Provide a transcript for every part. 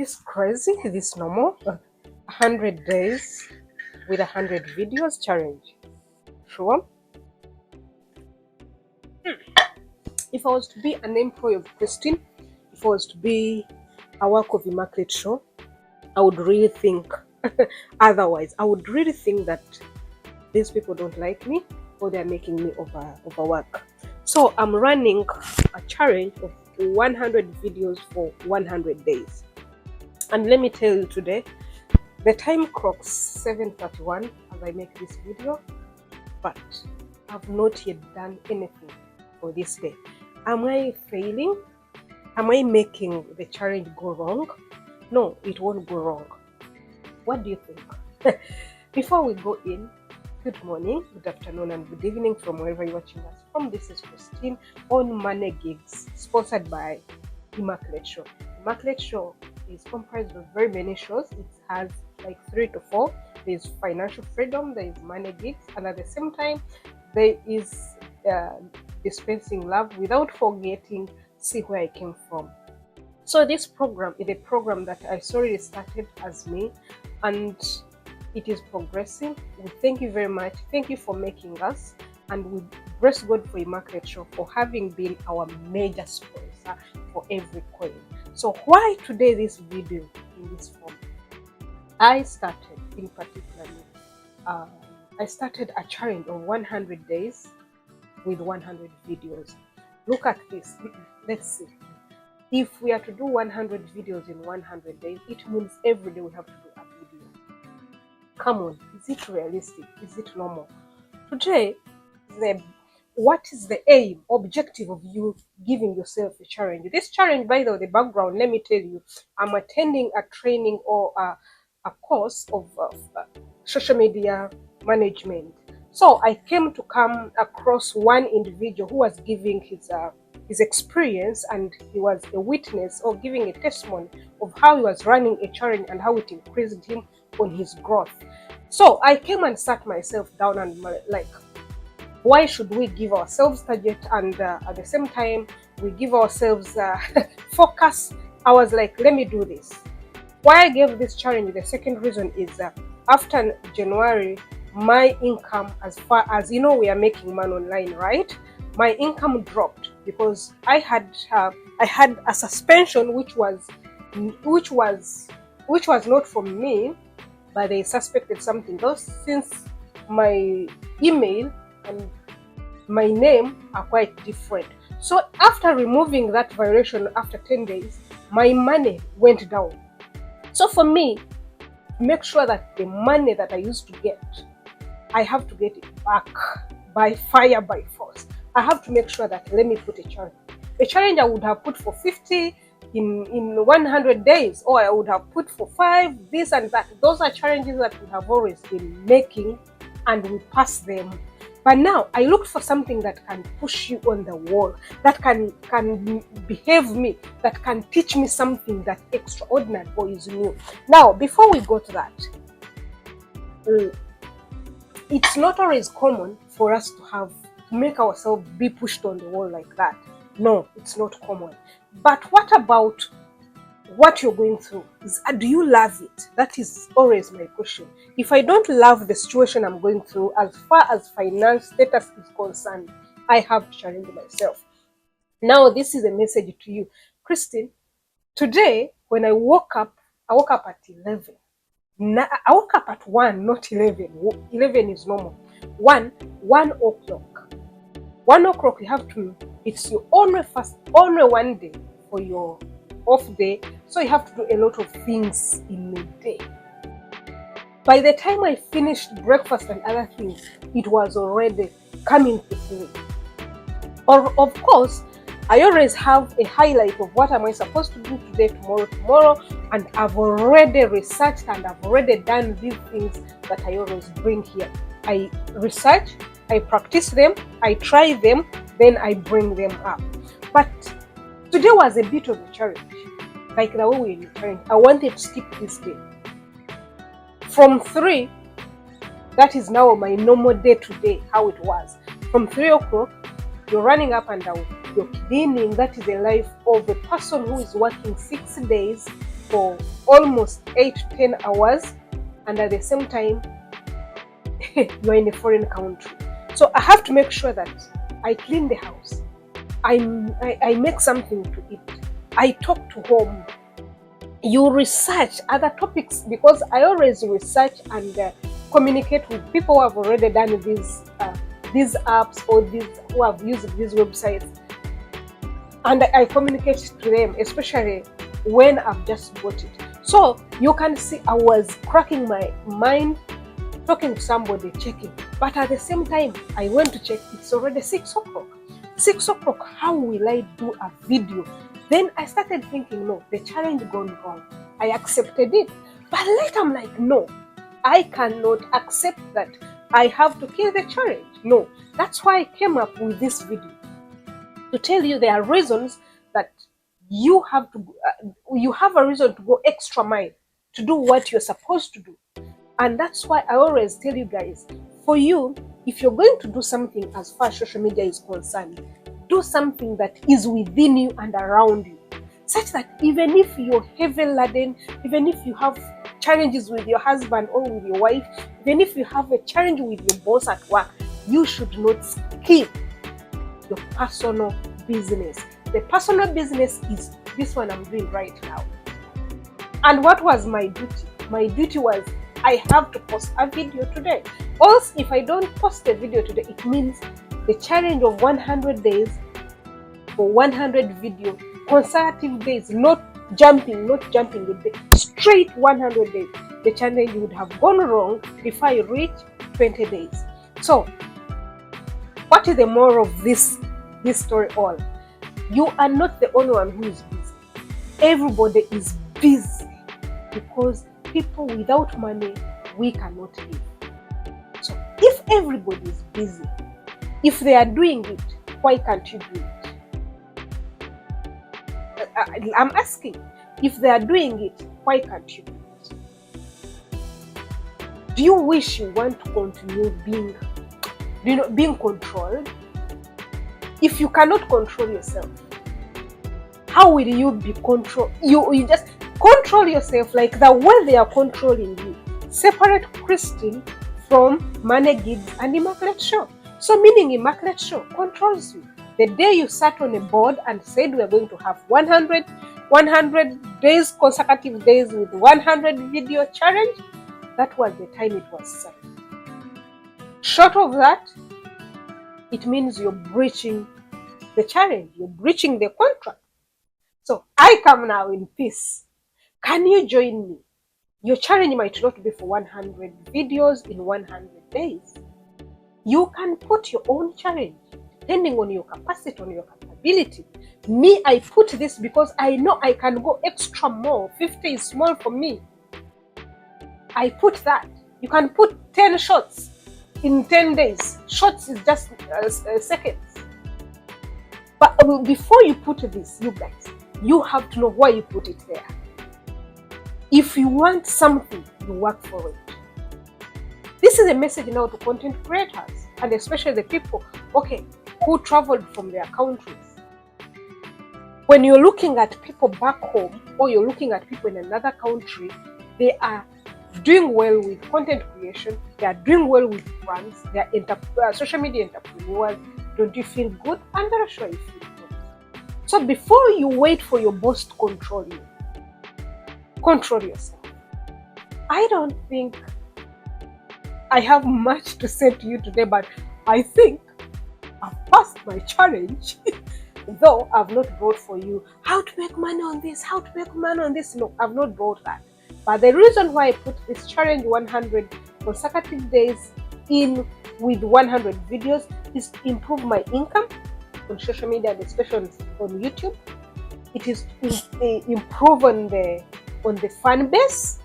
this crazy? Is this normal? 100 days with 100 videos challenge. Sure. If I was to be an employee of Christine, if I was to be a work of Immaculate Show, I would really think otherwise. I would really think that these people don't like me or they're making me overwork. So I'm running a challenge of 100 videos for 100 days. And let me tell you today, the time clocks 7:31 as I make this video, but I've not yet done anything for this day. Am I failing? Am I making the challenge go wrong? No, it won't go wrong. What do you think? Before we go in, good morning, good afternoon, and good evening from wherever you're watching us from. This is Christine on Money Gigs, sponsored by Immaculate Show. Immaculate Show is comprised of very many shows. It has like 3 to 4. There's financial freedom, there is money gigs, and at the same time, there is dispensing love without forgetting see where I came from. So this program is a program that I already started as me, and it is progressing. We thank you very much. Thank you for making us, and we bless God for Immaculate Show for having been our major sponsor for every coin. So why today this video in this form? I started in particular, I started a challenge of 100 days with 100 videos. Look at this. Let's see. If we are to do 100 videos in 100 days, it means every day we have to do a video. Come on, is it realistic? Is it normal? Today, what is the aim, objective of you giving yourself a challenge? This challenge, by the way, the background, let me tell you, I'm attending a training or a course of social media management. So I came to come across one individual who was giving his experience, and he was a witness or giving a testimony of how he was running a challenge and how it increased him on his growth. So I came and sat myself down and like, why should we give ourselves target and at the same time we give ourselves focus? I was like, let me do this. Why I gave this challenge, the second reason is after January, my income, as far as you know, we are making money online, right? My income dropped because I had a suspension which was not from me, but they suspected something else since my email and my name are quite different. So after removing that violation after 10 days, my money went down. So for me, make sure that the money that I used to get, I have to get it back by fire, by force. I have to make sure that, let me put a challenge. A challenge I would have put for 50 in 100 days, or I would have put for 5, this and that. Those are challenges that we have always been making, and we pass them. But now I looked for something that can push you on the wall, that can behave me, that can teach me something that extraordinary or is new. Now, before we go to that, it's not always common for us to make ourselves be pushed on the wall like that. No, it's not common. But what about what you're going through? Do you love it? That is always my question. If I don't love the situation I'm going through, as far as finance status is concerned, I have to challenge myself. Now, this is a message to you. Christine, today, when I woke up at 11. I woke up at 1, not 11. 11 is normal. 1 o'clock. 1 o'clock, you have to, it's your only one day for your off day. So you have to do a lot of things in a day. By the time I finished breakfast and other things, it was already coming to 3. Or of course, I always have a highlight of what am I supposed to do today, tomorrow, and I've already researched and I've already done these things that I always bring here. I research, I practice them, I try them, then I bring them up. But today was a bit of a challenge. Like the way we trained, I wanted to skip this day. From 3, that is now my normal day today, how it was. From 3 o'clock, you're running up and down, you're cleaning. That is the life of a person who is working 6 days for almost 8 to 10 hours, and at the same time you're in a foreign country. So I have to make sure that I clean the house, I make something to eat, I talk to home. You research other topics, because I always research and communicate with people who have already done these apps, or these who have used these websites, and I communicate to them, especially when I've just bought it. So you can see I was cracking my mind, talking to somebody, checking. But at the same time, I went to check, it's already 6 o'clock. 6 o'clock, how will I do a video? Then I started thinking, no, the challenge gone wrong. I accepted it. But later I'm like, no, I cannot accept that. I have to kill the challenge. No, that's why I came up with this video, to tell you there are reasons that you have a reason to go extra mile to do what you're supposed to do. And that's why I always tell you guys, for you, if you're going to do something as far as social media is concerned, do something that is within you and around you, such that even if you're heavy laden, even if you have challenges with your husband or with your wife, even if you have a challenge with your boss at work, you should not skip your personal business. The personal business is this one I'm doing right now. And what was my duty? My duty was, I have to post a video today. Also, if I don't post a video today, it means the challenge of 100 days for 100 video consecutive days, not jumping the day, straight 100 days. The challenge would have gone wrong before I reach 20 days. So, what is the moral of this story all? You are not the only one who is busy. Everybody is busy, because people without money, we cannot live. So if everybody is busy, if they are doing it, why can't you do it? I'm asking, if they are doing it, why can't you do it? Do you wish you want to continue being controlled? If you cannot control yourself, how will you be controlled? You just control yourself like the way they are controlling you. Separate Christine from Money Gigs and Immaculate Show. So meaning Immaculate Show controls you. The day you sat on a board and said we're going to have 100 days, consecutive days with 100 video challenge, that was the time it was set. Short of that, it means you're breaching the challenge, you're breaching the contract. So I come now in peace. Can you join me? Your challenge might not be for 100 videos in 100 days. You can put your own challenge depending on your capacity, on your capability. Me, I put this because I know I can go extra more. 50 is small for me. I put that. You can put 10 shots in 10 days. Shots is just seconds. But before you put this, you guys, you have to know why you put it there. If you want something, you work for it. This is a message now to content creators, and especially the people, who traveled from their countries. When you're looking at people back home, or you're looking at people in another country, they are doing well with content creation, they are doing well with brands, they are social media entrepreneurs. Don't you feel good? I'm very sure you feel good. So before you wait for your boss to control you, control yourself. I don't think I have much to say to you today, but I think I've passed my challenge. Though I've not brought for you how to make money on this, how to make money on this. No, I've not brought that. But the reason why I put this challenge 100 consecutive days in with 100 videos is to improve my income on social media, and especially on YouTube. It is to improve on the fan base,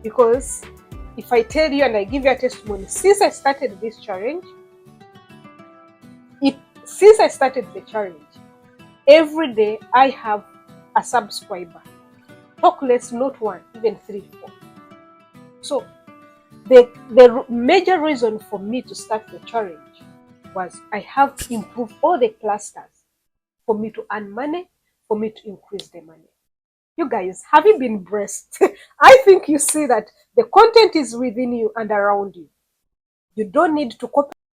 because if I tell you and I give you a testimony, since I started this challenge, every day I have a subscriber. Talk less, not one, even 3, 4. So the major reason for me to start the challenge was I have to improve all the clusters for me to earn money, for me to increase the money. You guys, have you been blessed? I think you see that the content is within you and around you. You don't need to copy